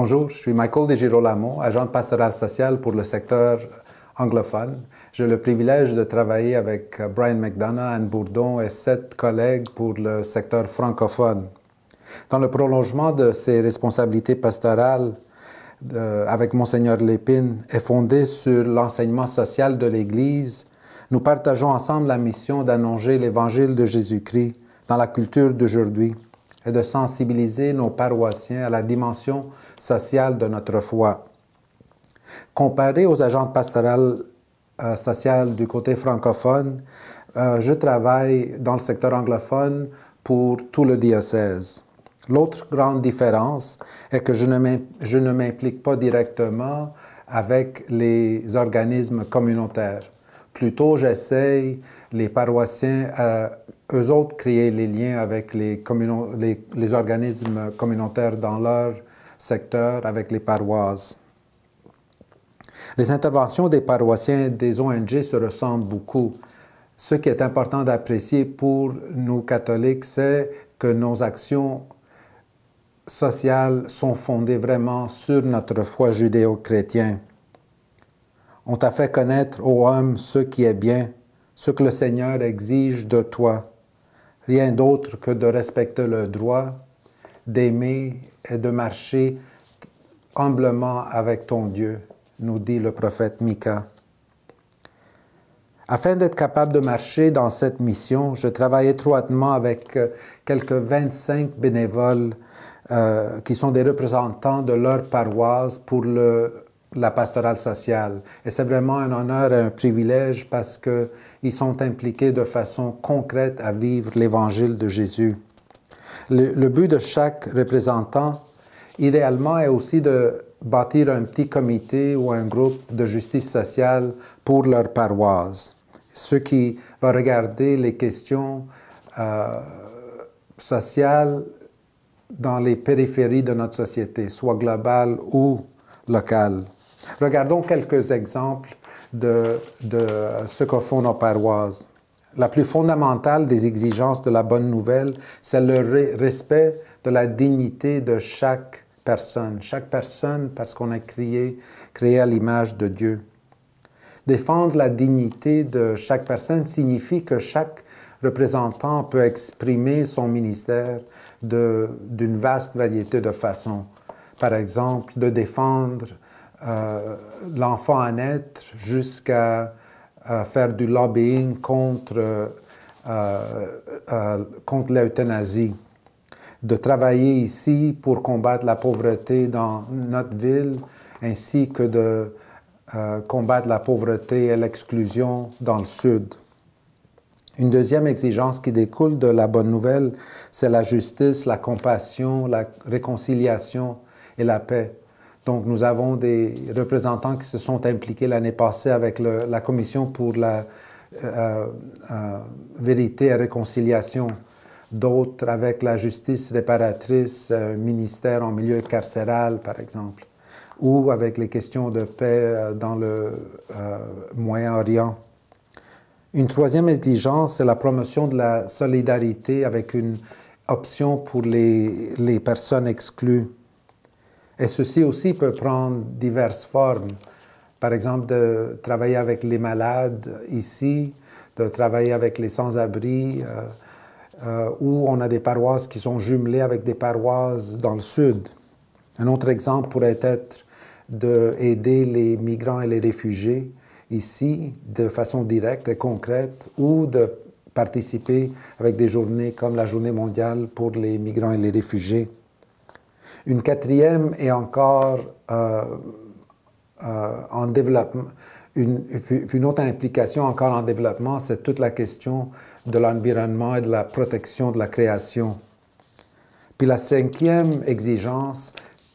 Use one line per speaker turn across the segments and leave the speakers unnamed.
Bonjour, je suis Michael DeGirolamo, agent pastoral social pour le secteur anglophone. J'ai le privilège de travailler avec Brian McDonough, Anne Bourdon et 7 collègues pour le secteur francophone. Dans le prolongement de ces responsabilités pastorales, avec Monseigneur Lépine, est fondé sur l'enseignement social de l'Église. Nous partageons ensemble la mission d'annoncer l'Évangile de Jésus-Christ dans la culture d'aujourd'hui et de sensibiliser nos paroissiens à la dimension sociale de notre foi. Comparé aux agentes pastorales sociales du côté francophone, je travaille dans le secteur anglophone pour tout le diocèse. L'autre grande différence est que je ne m'implique pas directement avec les organismes communautaires. Plutôt, j'essaye, les paroissiens, eux autres, créer les liens avec les organismes communautaires dans leur secteur, avec les paroisses. Les interventions des paroissiens des ONG se ressemblent beaucoup. Ce qui est important d'apprécier pour nous catholiques, c'est que nos actions sociales sont fondées vraiment sur notre foi judéo-chrétienne. On t'a fait connaître, ô homme, ce qui est bien, ce que le Seigneur exige de toi. Rien d'autre que de respecter le droit, d'aimer et de marcher humblement avec ton Dieu, nous dit le prophète Micah. Afin d'être capable de marcher dans cette mission, je travaille étroitement avec quelques 25 bénévoles qui sont des représentants de leur paroisse pour la pastorale sociale. Et c'est vraiment un honneur et un privilège parce qu'ils sont impliqués de façon concrète à vivre l'Évangile de Jésus. Le but de chaque représentant, idéalement, est aussi de bâtir un petit comité ou un groupe de justice sociale pour leur paroisse. Ceux qui vont regarder les questions sociales dans les périphéries de notre société, soit globales ou locales. Regardons quelques exemples de ce que font nos paroisses. La plus fondamentale des exigences de la bonne nouvelle, c'est le respect de la dignité de chaque personne. Chaque personne, parce qu'on est créé à l'image de Dieu. Défendre la dignité de chaque personne signifie que chaque représentant peut exprimer son ministère d'une vaste variété de façons. Par exemple, de défendre l'enfant à naître jusqu'à faire du lobbying contre l'euthanasie. De travailler ici pour combattre la pauvreté dans notre ville, ainsi que de combattre la pauvreté et l'exclusion dans le Sud. Une deuxième exigence qui découle de la bonne nouvelle, c'est la justice, la compassion, la réconciliation et la paix. Donc, nous avons des représentants qui se sont impliqués l'année passée avec la Commission pour la vérité et réconciliation, d'autres avec la justice réparatrice, ministère en milieu carcéral, par exemple, ou avec les questions de paix dans le Moyen-Orient. Une troisième exigence, c'est la promotion de la solidarité avec une option pour les personnes exclues. Et ceci aussi peut prendre diverses formes. Par exemple, de travailler avec les malades ici, de travailler avec les sans-abri, où on a des paroisses qui sont jumelées avec des paroisses dans le Sud. Un autre exemple pourrait être d'aider les migrants et les réfugiés ici de façon directe et concrète, ou de participer avec des journées comme la Journée mondiale pour les migrants et les réfugiés. Une quatrième est encore en développement. Une autre implication encore en développement, c'est toute la question de l'environnement et de la protection de la création. Puis la cinquième exigence,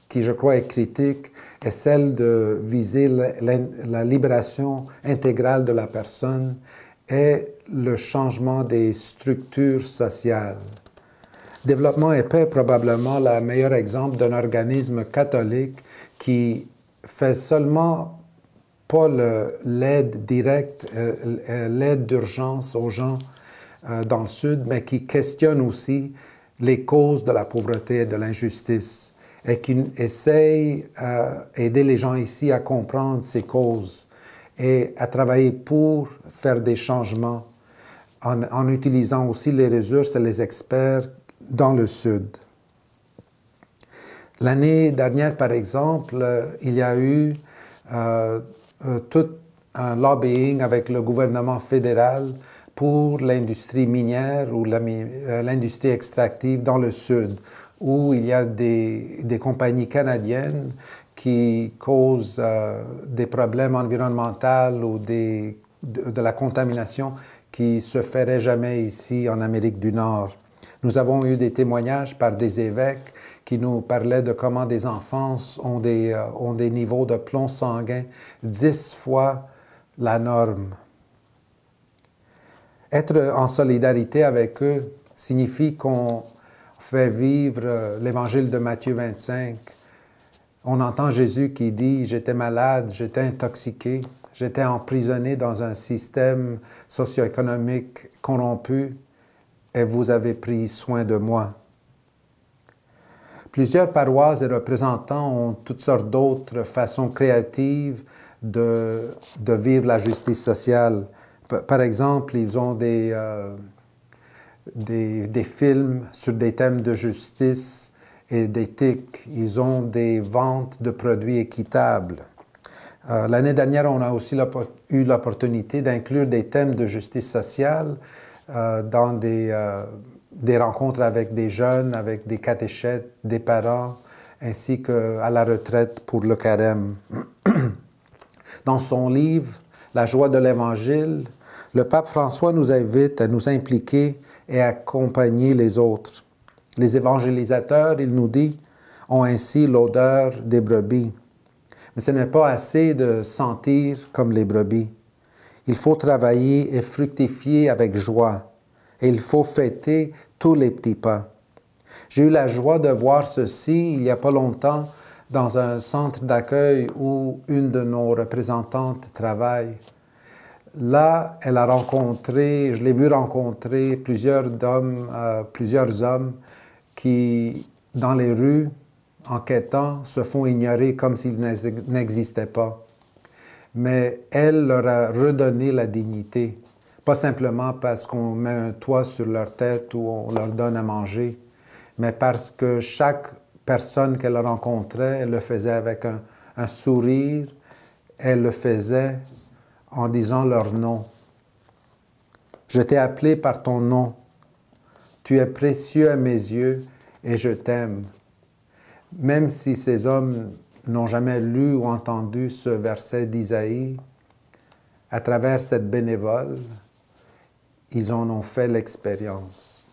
qui je crois est critique, est celle de viser la libération intégrale de la personne et le changement des structures sociales. Développement et paix est probablement le meilleur exemple d'un organisme catholique qui fait seulement pas l'aide directe, l'aide d'urgence aux gens dans le Sud, mais qui questionne aussi les causes de la pauvreté et de l'injustice. et qui essaye d'aider les gens ici à comprendre ces causes et à travailler pour faire des changements en utilisant aussi les ressources et les experts dans le Sud. L'année dernière, par exemple, il y a eu tout un lobbying avec le gouvernement fédéral pour l'industrie minière ou l'industrie extractive dans le Sud, où il y a des compagnies canadiennes qui causent des problèmes environnementaux ou de la contamination qui ne se ferait jamais ici en Amérique du Nord. Nous avons eu des témoignages par des évêques qui nous parlaient de comment des enfants ont des niveaux de plomb sanguin 10 fois la norme. Être en solidarité avec eux signifie qu'on fait vivre l'évangile de Matthieu 25. On entend Jésus qui dit « J'étais malade, j'étais intoxiqué, j'étais emprisonné dans un système socio-économique corrompu et vous avez pris soin de moi. » Plusieurs paroisses et représentants ont toutes sortes d'autres façons créatives de vivre la justice sociale. Par exemple, ils ont des films sur des thèmes de justice et d'éthique. Ils ont des ventes de produits équitables. L'année dernière, on a aussi eu l'opportunité d'inclure des thèmes de justice sociale dans des rencontres avec des jeunes, avec des catéchètes, des parents, ainsi qu'à la retraite pour le carême. Dans son livre « La joie de l'Évangile », le pape François nous invite à nous impliquer et à accompagner les autres. Les évangélisateurs, il nous dit, ont ainsi l'odeur des brebis. Mais ce n'est pas assez de sentir comme les brebis. Il faut travailler et fructifier avec joie. Et il faut fêter tous les petits pas. J'ai eu la joie de voir ceci il n'y a pas longtemps dans un centre d'accueil où une de nos représentantes travaille. Là, elle a rencontré, je l'ai vu rencontrer plusieurs hommes qui, dans les rues, en quêtant, se font ignorer comme s'ils n'existaient pas. Mais elle leur a redonné la dignité, pas simplement parce qu'on met un toit sur leur tête ou on leur donne à manger, mais parce que chaque personne qu'elle rencontrait, elle le faisait avec un sourire, elle le faisait en disant leur nom. « Je t'ai appelé par ton nom. Tu es précieux à mes yeux et je t'aime. » Même si ces hommes n'ont jamais lu ou entendu ce verset d'Isaïe, à travers cette bénévole, ils en ont fait l'expérience.